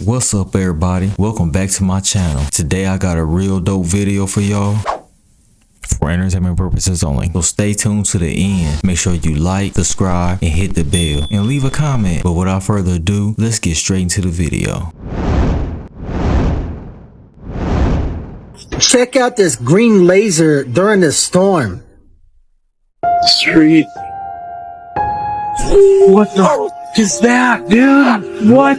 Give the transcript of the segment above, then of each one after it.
What's up everybody, welcome back to my channel. Today I got a real dope video for y'all for entertainment purposes only, so stay tuned to the end. Make sure you like, subscribe, and hit the bell and leave a comment. But without further ado, let's get straight into the video. Check out this green laser during the storm. Street. What the f is that, dude? What?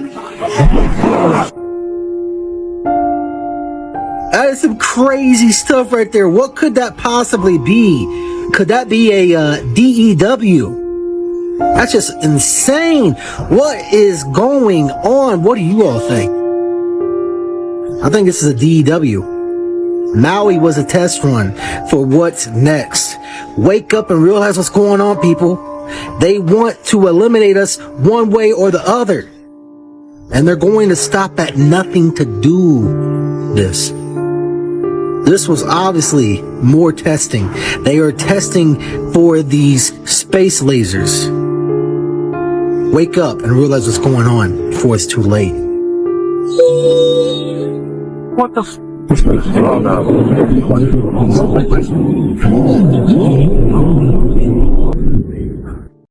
That is some crazy stuff right there. What could that possibly be? Could that be a DEW? That's just insane. What is going on? What do you all think? I think this is a DEW. Maui was a test run for what's next. Wake up and realize what's going on, people. They want to eliminate us one way or the other. And they're going to stop at nothing to do this. This was obviously more testing. They are testing for these space lasers. Wake up and realize what's going on before it's too late. What the f?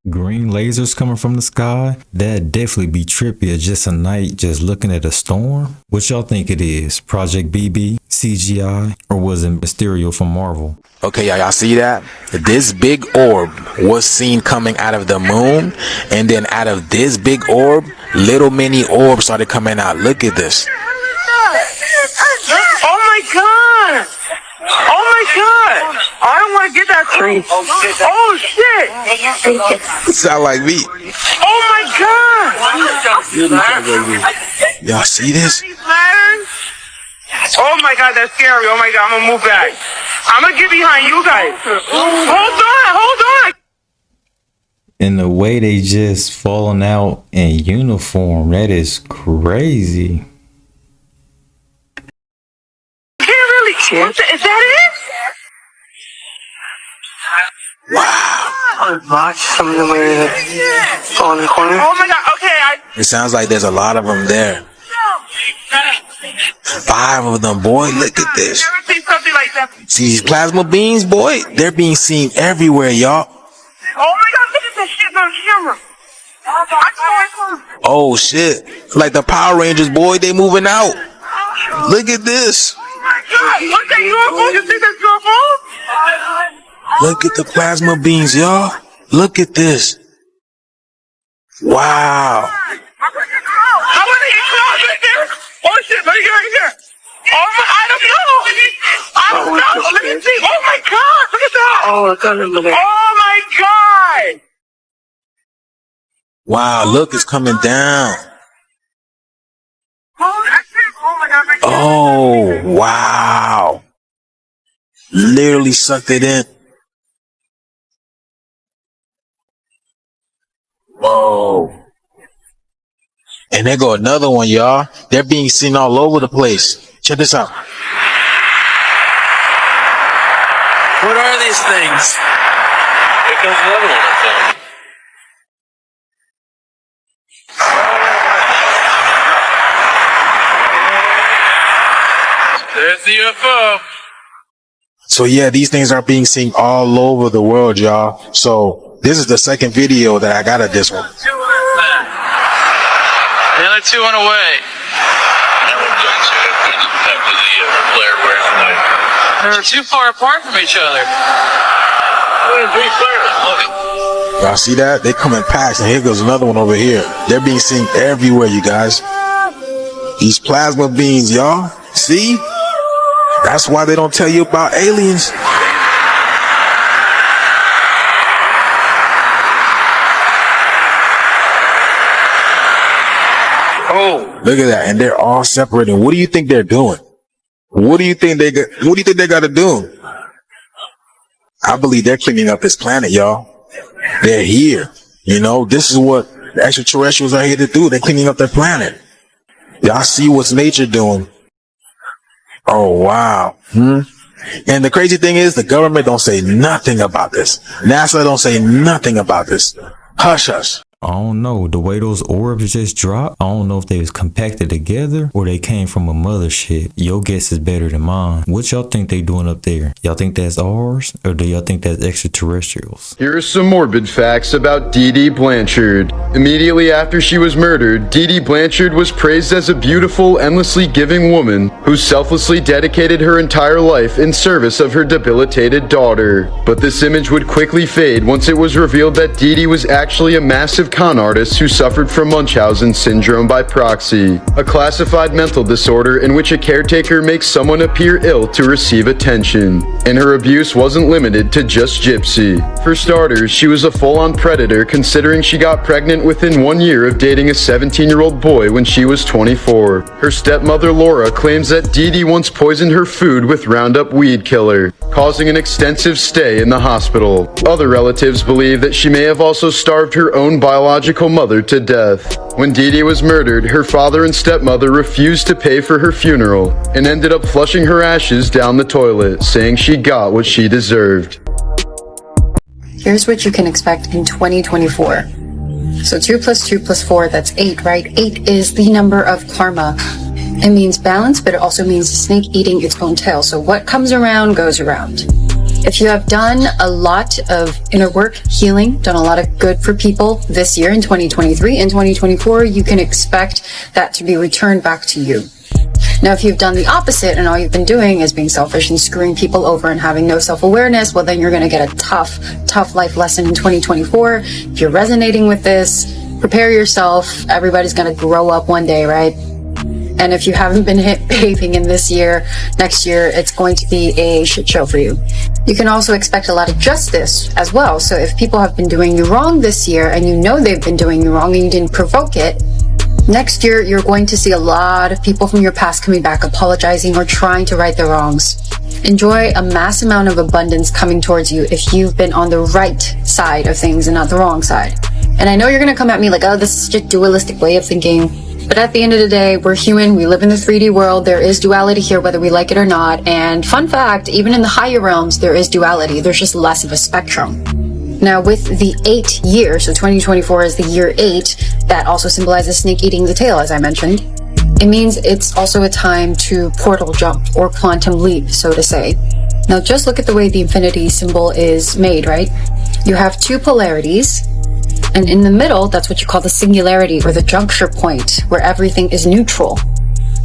Green lasers coming from the sky? That'd definitely be trippy as just a night just looking at a storm. What y'all think it is? Project BB, CGI, or was it Mysterio from Marvel? Okay, y'all see that? This big orb was seen coming out of the moon, and then out of this big orb, little mini orbs started coming out. Look at this. Oh my god! Oh my god! I don't want to get that tree. Oh shit! Sound like me. Oh my god! Y'all see this? Oh my god, that's scary. Oh my god, I'm gonna move back. I'm gonna get behind you guys. Hold on! And the way they just falling out in uniform, that is crazy. Is that it? Wow. Watch some of them on the corner. Oh my god, okay. It sounds like there's a lot of them there. 5 of them, boy. Look at this. Never seen something like that. See these plasma beams, boy? They're being seen everywhere, y'all. Oh my god, look at that shit on camera. Oh shit. Like the Power Rangers, boy, they moving out. Look at this. God, look at UFO. You think that's UFO? Look at the plasma beams, y'all. Look at this. Wow. I want to get close right there. Oh shit, let me get right here. Oh my, I don't know. Let me see. Oh my god, look at that. Oh, it's under there. Oh my god. Wow, look, it's coming down. Oh, wow. Literally sucked it in. Whoa. And there go another one, y'all. They're being seen all over the place. Check this out. What are these things? Here comes another one, I think. There's the UFO. So yeah, these things are being seen all over the world, y'all. So this is the second video that I got of this one. The other 2 went away. They're too far apart from each other. Y'all see that? They come in packs, and here goes another one over here. They're being seen everywhere, you guys. These plasma beams, y'all. See? That's why they don't tell you about aliens. Oh, look at that. And they're all separating. What do you think they're doing? What do you think they got to do? I believe they're cleaning up this planet, y'all. They're here. You know, this is what the extraterrestrials are here to do. They're cleaning up their planet. Y'all see what's nature doing. Oh, wow. And the crazy thing is the government don't say nothing about this. NASA don't say nothing about this. Hush, hush. I don't know. The way those orbs just dropped, I don't know if they was compacted together or they came from a mothership. Your guess is better than mine. What y'all think they doing up there? Y'all think that's ours or do y'all think that's extraterrestrials? Here are some morbid facts about Dee Dee Blanchard. Immediately after she was murdered, Dee Dee Blanchard was praised as a beautiful, endlessly giving woman who selflessly dedicated her entire life in service of her debilitated daughter. But this image would quickly fade once it was revealed that Dee Dee was actually a massive con artist who suffered from Munchausen syndrome by proxy, a classified mental disorder in which a caretaker makes someone appear ill to receive attention. And her abuse wasn't limited to just Gypsy. For starters, she was a full-on predator considering she got pregnant within 1 year of dating a 17-year-old boy when she was 24. Her stepmother Laura claims that Dee Dee once poisoned her food with Roundup weed killer, causing an extensive stay in the hospital. Other relatives believe that she may have also starved her own biological mother to death. When Dee Dee was murdered, her father and stepmother refused to pay for her funeral and ended up flushing her ashes down the toilet, saying she got what she deserved. Here's what you can expect in 2024. So 2 + 2 + 4, that's 8, right? 8 is the number of karma. It means balance, but it also means a snake eating its own tail. So what comes around goes around. If you have done a lot of inner work, healing, done a lot of good for people this year in 2023 and 2024, you can expect that to be returned back to you. Now, if you've done the opposite and all you've been doing is being selfish and screwing people over and having no self-awareness, well, then you're going to get a tough life lesson in 2024. If you're resonating with this, prepare yourself. Everybody's going to grow up one day, right? And if you haven't been behaving in this year, next year, it's going to be a shit show for you. You can also expect a lot of justice as well. So if people have been doing you wrong this year and you know they've been doing you wrong and you didn't provoke it, next year, you're going to see a lot of people from your past coming back, apologizing or trying to right their wrongs. Enjoy a mass amount of abundance coming towards you if you've been on the right side of things and not the wrong side. And I know you're going to come at me like, oh, this is just a dualistic way of thinking. But at the end of the day, we're human. We live in the 3D world. There is duality here, whether we like it or not. And fun fact, even in the higher realms, there is duality. There's just less of a spectrum. Now, with the 8 year, so 2024 is the year 8, that also symbolizes snake eating the tail, as I mentioned. It means it's also a time to portal jump or quantum leap, so to say. Now, just look at the way the infinity symbol is made, right? You have 2 polarities, and in the middle, that's what you call the singularity or the juncture point, where everything is neutral.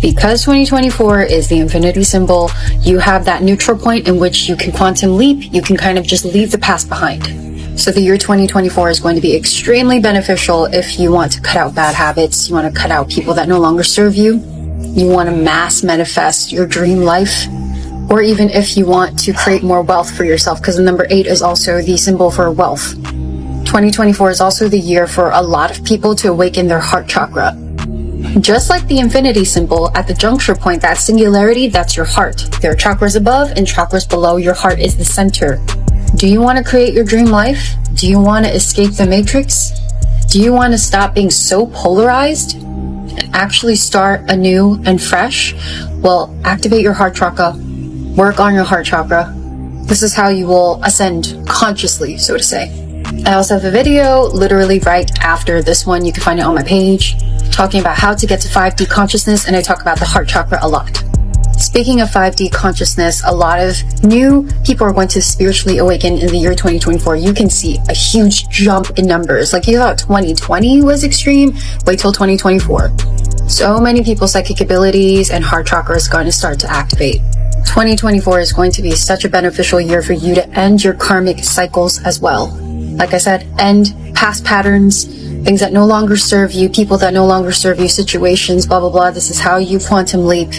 Because 2024 is the infinity symbol, you have that neutral point in which you can quantum leap. You can kind of just leave the past behind. So the year 2024 is going to be extremely beneficial if you want to cut out bad habits, you want to cut out people that no longer serve you, you want to mass manifest your dream life, or even if you want to create more wealth for yourself, because the number 8 is also the symbol for wealth. 2024 is also the year for a lot of people to awaken their heart chakra. Just like the infinity symbol, at the juncture point, that singularity, that's your heart. There are chakras above and chakras below. Your heart is the center. Do you want to create your dream life? Do you want to escape the matrix? Do you want to stop being so polarized and actually start anew and fresh? Well, activate your heart chakra. Work on your heart chakra. This is how you will ascend consciously, so to say. I also have a video literally right after this one. You can find it on my page, talking about how to get to 5D consciousness, and I talk about the heart chakra a lot. Speaking of 5D consciousness, a lot of new people are going to spiritually awaken in the year 2024. You can see a huge jump in numbers. Like you thought 2020 was extreme, wait till 2024. So many people's psychic abilities and heart chakra is going to start to activate. 2024 is going to be such a beneficial year for you to end your karmic cycles as well. Like I said, end past patterns, things that no longer serve you, people that no longer serve you, situations, blah, blah, blah. This is how you quantum leap.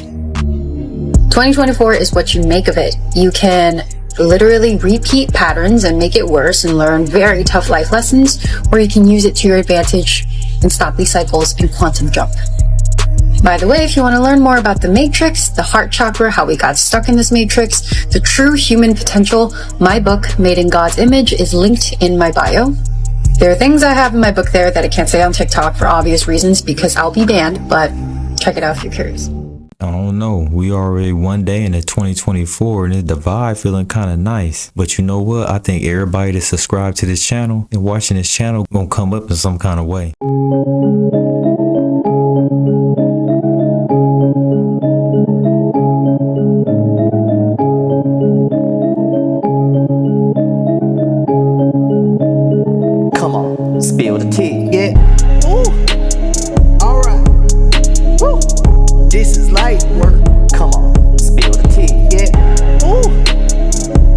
2024 is what you make of it. You can literally repeat patterns and make it worse and learn very tough life lessons, or you can use it to your advantage and stop these cycles and quantum jump. By the way, if you want to learn more about the matrix, the heart chakra, how we got stuck in this matrix, the true human potential, my book, Made in God's Image, is linked in my bio. There are things I have in my book there that I can't say on TikTok for obvious reasons because I'll be banned, but check it out if you're curious. I don't know. We already one day into 2024 and the vibe feeling kind of nice. But you know what? I think everybody that's subscribed to this channel and watching this channel gonna come up in some kind of way. Come on, spill the tea. Yeah. Ooh. Alright. Woo. This is light work. Come on, spill the tea. Yeah. Ooh.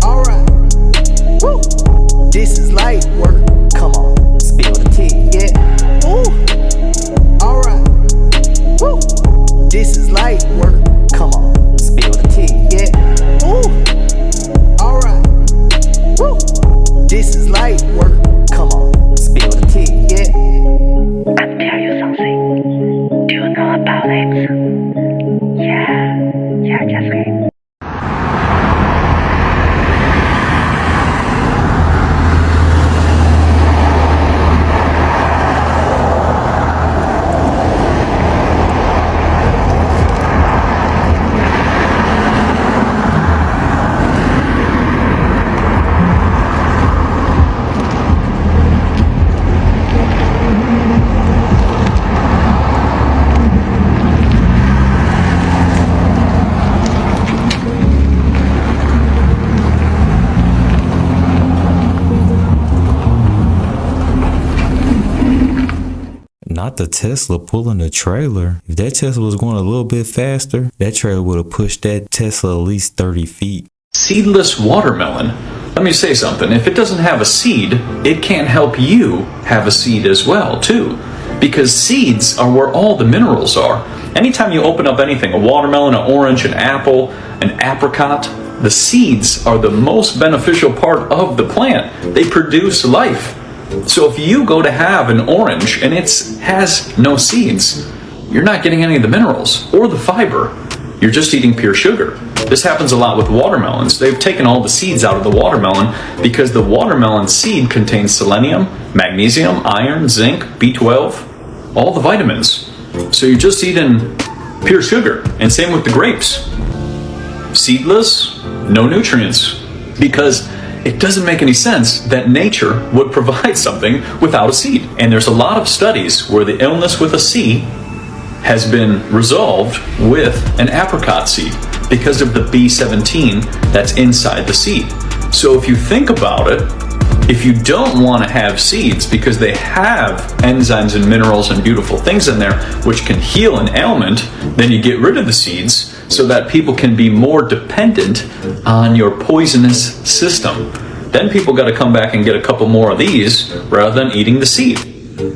Alright. Woo. This is light work. Come on, spill the tea. Yeah. Ooh. Alright. Woo. This is light work. Come on, spill the tea. Yeah. Ooh. Alright. Woo. This is light work. Come on, spill the tea. Yeah. I'll tell you something. Do you know about it? Yeah, just kidding. Not the Tesla pulling the trailer. If that Tesla was going a little bit faster, that trailer would have pushed that Tesla at least 30 feet. Seedless watermelon. Let me say something. If it doesn't have a seed, it can't help you have a seed as well, too. Because seeds are where all the minerals are. Anytime you open up anything, a watermelon, an orange, an apple, an apricot, the seeds are the most beneficial part of the plant. They produce life. So if you go to have an orange and it has no seeds, you're not getting any of the minerals or the fiber. You're just eating pure sugar. This happens a lot with watermelons. They've taken all the seeds out of the watermelon because the watermelon seed contains selenium, magnesium, iron, zinc, B12, all the vitamins. So you're just eating pure sugar. And same with the grapes. Seedless, no nutrients. Because it doesn't make any sense that nature would provide something without a seed. And there's a lot of studies where the illness with a C has been resolved with an apricot seed because of the B17 that's inside the seed. So if you think about it, if you don't want to have seeds because they have enzymes and minerals and beautiful things in there which can heal an ailment, then you get rid of the seeds so that people can be more dependent on your poisonous system. Then people got to come back and get a couple more of these rather than eating the seed.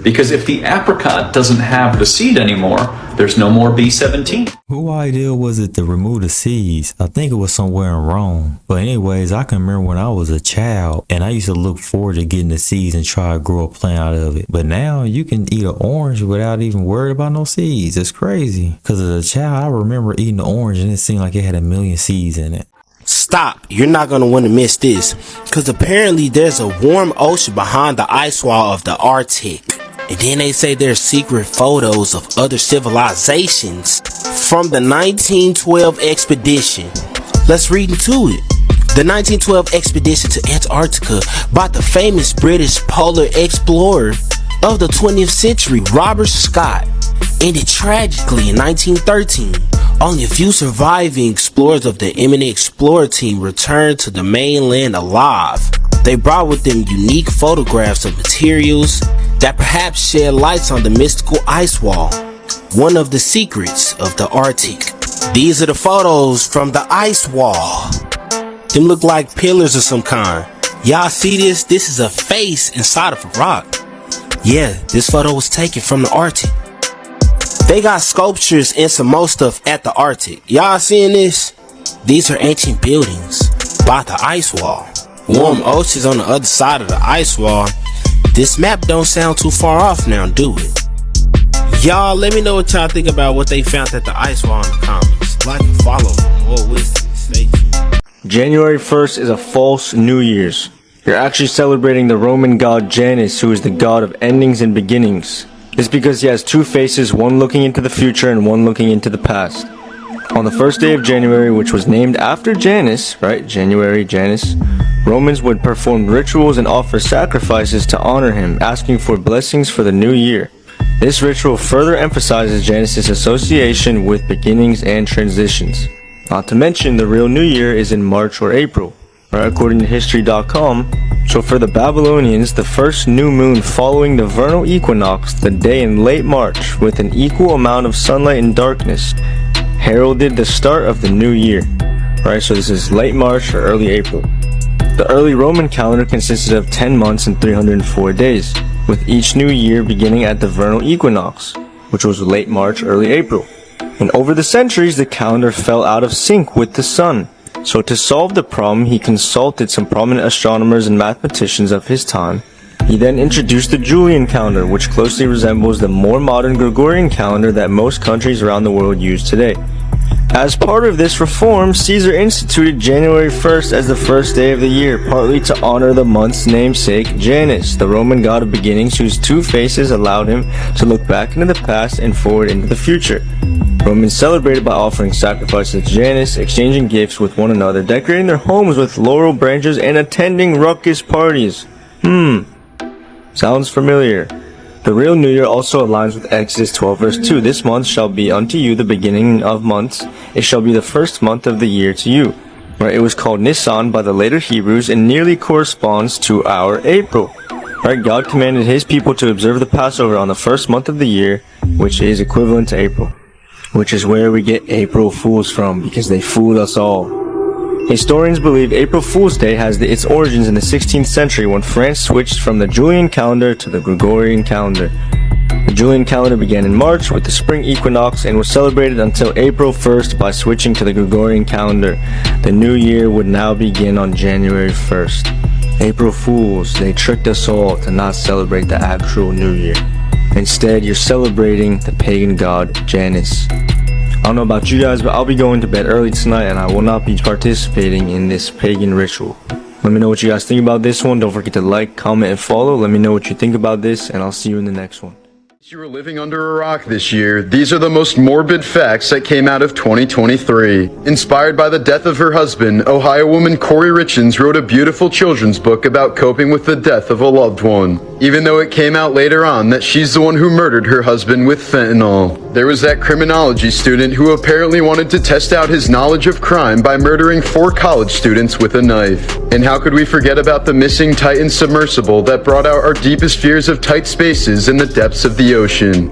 Because if the apricot doesn't have the seed anymore, there's no more B17. Who idea was it to remove the seeds? I think it was somewhere in Rome. But anyways, I can remember when I was a child and I used to look forward to getting the seeds and try to grow a plant out of it. But now you can eat an orange without even worried about no seeds. It's crazy. Because as a child, I remember eating the orange and it seemed like it had a million seeds in it. Stop. You're not going to want to miss this. Because apparently there's a warm ocean behind the ice wall of the Arctic. And then they say there's secret photos of other civilizations from the 1912 expedition. Let's read into it. The 1912 expedition to Antarctica by the famous British polar explorer of the 20th century, Robert Scott, ended tragically in 1913. Only a few surviving explorers of the eminent explorer team returned to the mainland alive. They brought with them unique photographs of materials that perhaps shed lights on the mystical ice wall, one of the secrets of the Arctic. These are the photos from the ice wall. Them look like pillars of some kind. Y'all see this? This is a face inside of a rock. Yeah, this photo was taken from the Arctic. They got sculptures and some more stuff at the Arctic. Y'all seeing this? These are ancient buildings by the ice wall. Warm oceans on the other side of the ice wall. This map don't sound too far off now, do it? Y'all, let me know what y'all think about what they found at the ice wall in the comments. Like and follow. More wisdom. Stay tuned. January 1st is a false New Year's. You're actually celebrating the Roman god Janus, who is the god of endings and beginnings. It's because he has two faces, one looking into the future and one looking into the past. On the first day of January, which was named after Janus, right? January, Janus. Romans would perform rituals and offer sacrifices to honor him, asking for blessings for the new year. This ritual further emphasizes Janus' association with beginnings and transitions. Not to mention, the real new year is in March or April, right? According to History.com. So for the Babylonians, the first new moon following the vernal equinox, the day in late March, with an equal amount of sunlight and darkness, heralded the start of the new year, right? So this is late March or early April. The early Roman calendar consisted of 10 months and 304 days, with each new year beginning at the vernal equinox, which was late March, early April. And over the centuries, the calendar fell out of sync with the sun. So to solve the problem, he consulted some prominent astronomers and mathematicians of his time. He then introduced the Julian calendar, which closely resembles the more modern Gregorian calendar that most countries around the world use today. As part of this reform, Caesar instituted January 1st as the first day of the year, partly to honor the month's namesake, Janus, the Roman god of beginnings whose two faces allowed him to look back into the past and forward into the future. Romans celebrated by offering sacrifices to Janus, exchanging gifts with one another, decorating their homes with laurel branches, and attending raucous parties. Sounds familiar. The real New Year also aligns with Exodus 12 verse 2. This month shall be unto you the beginning of months. It shall be the first month of the year to you. Right? It was called Nisan by the later Hebrews and nearly corresponds to our April. Right? God commanded his people to observe the Passover on the first month of the year, which is equivalent to April. Which is where we get April Fools from, because they fooled us all. Historians believe April Fool's Day has its origins in the 16th century when France switched from the Julian calendar to the Gregorian calendar. The Julian calendar began in March with the spring equinox and was celebrated until April 1st by switching to the Gregorian calendar. The new year would now begin on January 1st. April Fools, they tricked us all to not celebrate the actual new year. Instead, you're celebrating the pagan god Janus. I don't know about you guys, but I'll be going to bed early tonight and I will not be participating in this pagan ritual. Let me know what you guys think about this one. Don't forget to like, comment, and follow. Let me know what you think about this, and I'll see you in the next one. If you were living under a rock this year, these are the most morbid facts that came out of 2023. Inspired by the death of her husband, Ohio woman Corey Richins wrote a beautiful children's book about coping with the death of a loved one, even though it came out later on that she's the one who murdered her husband with fentanyl. There was that criminology student who apparently wanted to test out his knowledge of crime by murdering 4 college students with a knife. And how could we forget about the missing Titan submersible that brought out our deepest fears of tight spaces in the depths of the ocean?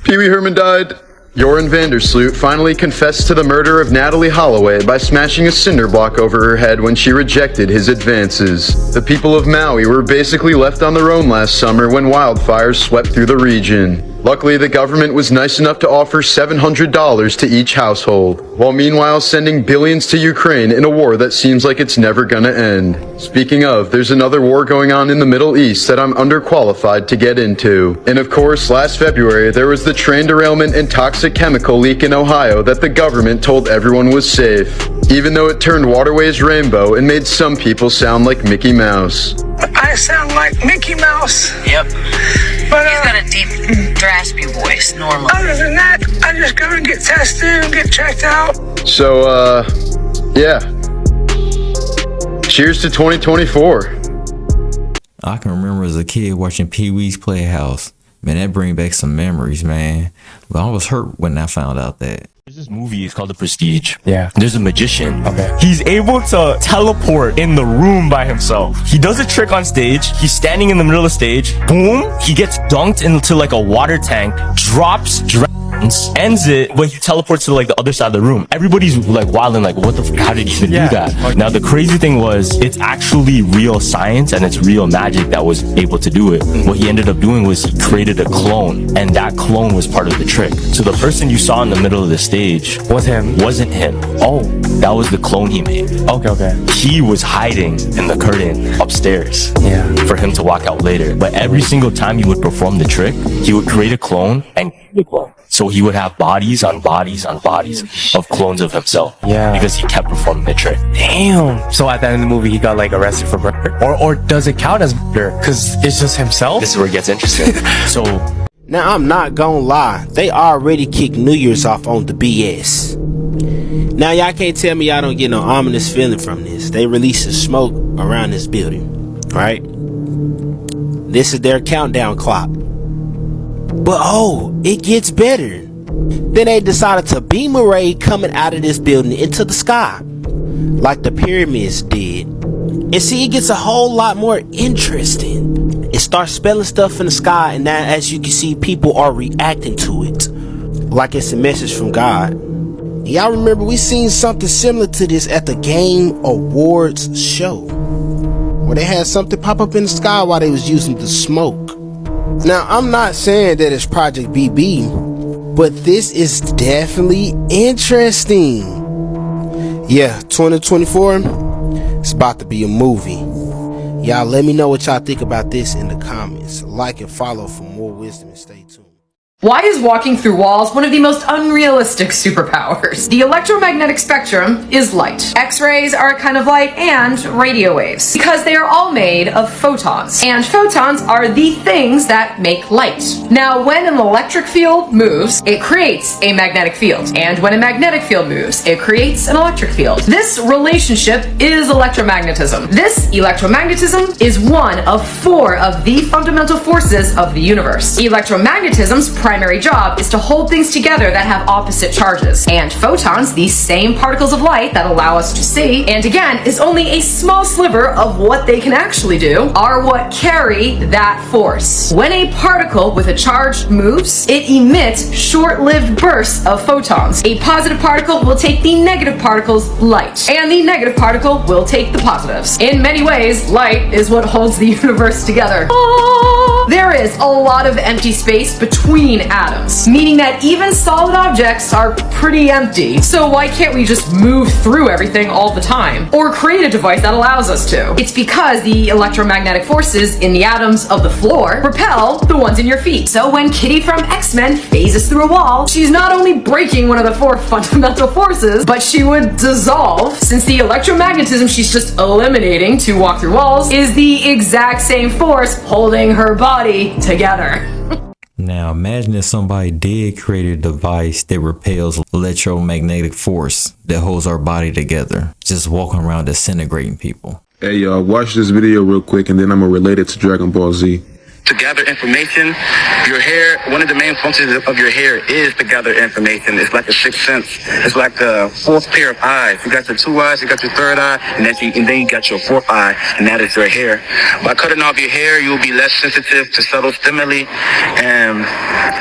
Pee Wee Herman died. Joran Vandersloot finally confessed to the murder of Natalie Holloway by smashing a cinder block over her head when she rejected his advances. The people of Maui were basically left on their own last summer when wildfires swept through the region. Luckily, the government was nice enough to offer $700 to each household, while meanwhile sending billions to Ukraine in a war that seems like it's never gonna end. Speaking of, there's another war going on in the Middle East that I'm underqualified to get into. And of course, last February, there was the train derailment and toxic chemical leak in Ohio that the government told everyone was safe, even though it turned waterways rainbow and made some people sound like Mickey Mouse. I sound like Mickey Mouse. Yep. But He's got a deep, raspy voice, normally. other than that, I just go and get tested and get checked out. So, yeah. Cheers to 2024. I can remember as a kid watching Pee-wee's Playhouse. Man, that brings back some memories, man. But I was hurt when I found out that. There's this movie, it's called The Prestige. Yeah. There's a magician. Okay. He's able to teleport in the room by himself. He does a trick on stage. He's standing in the middle of the stage. Boom. He gets dunked into like a water tank. Drops, ends it, but he teleports to like the other side of the room. Everybody's like wilding, like, what the fuck? How did he even do that? Now the crazy thing was, it's actually real science and it's real magic that was able to do it. What he ended up doing was he created a clone, and that clone was part of the trick. So the person you saw in the middle of the stage wasn't him. Oh, that was the clone he made. Okay. He was hiding in the curtain upstairs. Yeah. For him to walk out later. But every single time he would perform the trick, he would create a clone and keep the clone. So he would have bodies on bodies on bodies of clones of himself. Yeah. Because he kept performing the trick. Damn. So at the end of the movie, he got like arrested for murder, or does it count as murder? Cause it's just himself. This is where it gets interesting. So Now, I'm not gonna lie, they already kicked New Year's off on the BS. Now, y'all can't tell me y'all don't get no ominous feeling from this. They releasing smoke around this building, right? This is their countdown clock. But oh, it gets better. Then they decided to beam a ray coming out of this building into the sky, like the pyramids did. And see, it gets a whole lot more interesting. It starts spelling stuff in the sky, and now, as you can see, people are reacting to it like it's a message from God. Y'all remember we seen something similar to this at the Game Awards show, where they had something pop up in the sky while they was using the smoke. Now, I'm not saying that it's Project BB, but this is definitely interesting. Yeah, 2024, it's about to be a movie. Y'all let me know what y'all think about this in the comments. Like and follow for more wisdom, and stay tuned. Why is walking through walls one of the most unrealistic superpowers? The electromagnetic spectrum is light. X-rays are a kind of light, and radio waves, because they are all made of photons. And photons are the things that make light. Now, when an electric field moves, it creates a magnetic field. And when a magnetic field moves, it creates an electric field. This relationship is electromagnetism. This electromagnetism is one of 4 of the fundamental forces of the universe. Electromagnetism's primary job is to hold things together that have opposite charges. And photons, these same particles of light that allow us to see, and again, is only a small sliver of what they can actually do, are what carry that force. When a particle with a charge moves, it emits short-lived bursts of photons. A positive particle will take the negative particle's light, and the negative particle will take the positives. In many ways, light is what holds the universe together. There is a lot of empty space between atoms, meaning that even solid objects are pretty empty. So why can't we just move through everything all the time? Or create a device that allows us to? It's because the electromagnetic forces in the atoms of the floor repel the ones in your feet. So when Kitty from X-Men phases through a wall, she's not only breaking one of the 4 fundamental forces, but she would dissolve, since the electromagnetism she's just eliminating to walk through walls is the exact same force holding her body together. Now imagine if somebody did create a device that repels electromagnetic force that holds our body together, just walking around disintegrating people. Hey y'all, watch this video real quick and then I'm gonna relate it to Dragon Ball Z. To gather information, your hair, one of the main functions of your hair is to gather information. It's like a 6th sense. It's like the 4th pair of eyes. You got your 2 eyes, you got your 3rd eye, and then you got your 4th eye, and that is your hair. By cutting off your hair, you'll be less sensitive to subtle stimuli, and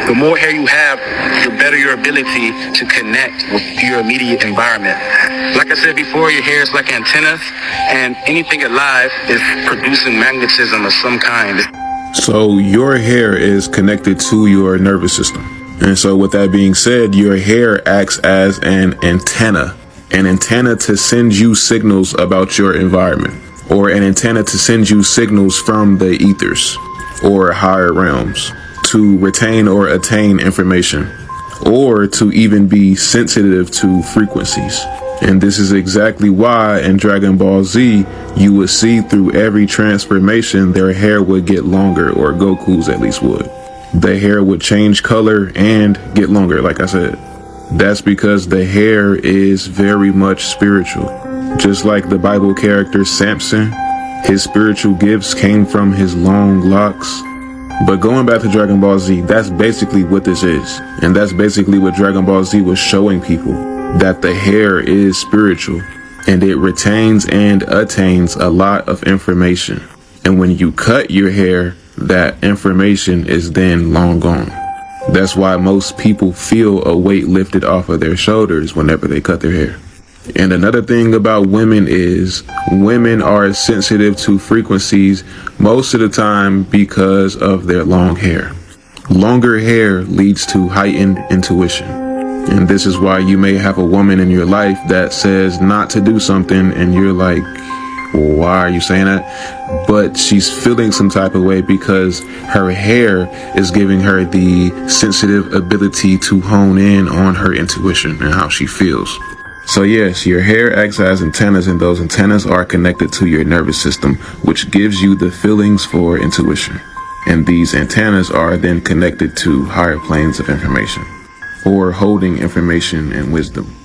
the more hair you have, the better your ability to connect with your immediate environment. Like I said before, your hair is like antennas, and anything alive is producing magnetism of some kind. So your hair is connected to your nervous system. And so with that being said, your hair acts as an antenna to send you signals about your environment, or an antenna to send you signals from the ethers or higher realms to retain or attain information, or to even be sensitive to frequencies. And this is exactly why in Dragon Ball Z, you would see through every transformation, their hair would get longer, or Goku's at least would. The hair would change color and get longer, like I said. That's because the hair is very much spiritual. Just like the Bible character Samson, his spiritual gifts came from his long locks. But going back to Dragon Ball Z, that's basically what this is. And that's basically what Dragon Ball Z was showing people, that the hair is spiritual and it retains and attains a lot of information. And when you cut your hair, that information is then long gone. That's why most people feel a weight lifted off of their shoulders whenever they cut their hair. And another thing about women is women are sensitive to frequencies most of the time because of their long hair. Longer hair leads to heightened intuition. And this is why you may have a woman in your life that says not to do something and you're like, well, why are you saying that? But she's feeling some type of way because her hair is giving her the sensitive ability to hone in on her intuition and how she feels. So yes, your hair acts as antennas, and those antennas are connected to your nervous system, which gives you the feelings for intuition. And these antennas are then connected to higher planes of information, or holding information and wisdom.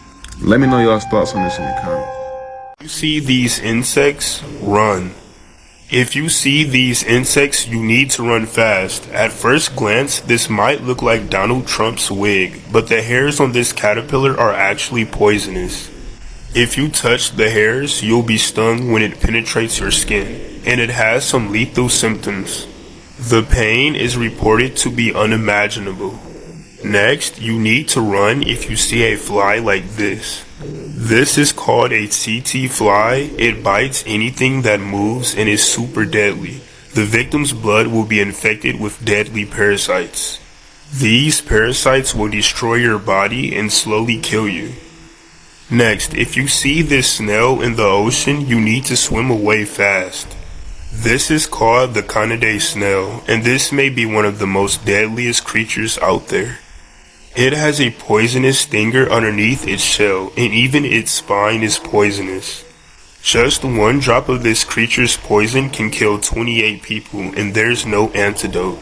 Let me know y'all's thoughts on this in the comments. You see these insects? Run. If you see these insects, you need to run fast. At first glance, this might look like Donald Trump's wig, but the hairs on this caterpillar are actually poisonous. If you touch the hairs, you'll be stung when it penetrates your skin, and it has some lethal symptoms. The pain is reported to be unimaginable. Next, you need to run if you see a fly like this. This is called a tsetse fly. It bites anything that moves and is super deadly. The victim's blood will be infected with deadly parasites. These parasites will destroy your body and slowly kill you. Next, if you see this snail in the ocean, you need to swim away fast. This is called the Canidae snail, and this may be one of the most deadliest creatures out there. It has a poisonous stinger underneath its shell, and even its spine is poisonous. Just one drop of this creature's poison can kill 28 people, and there's no antidote.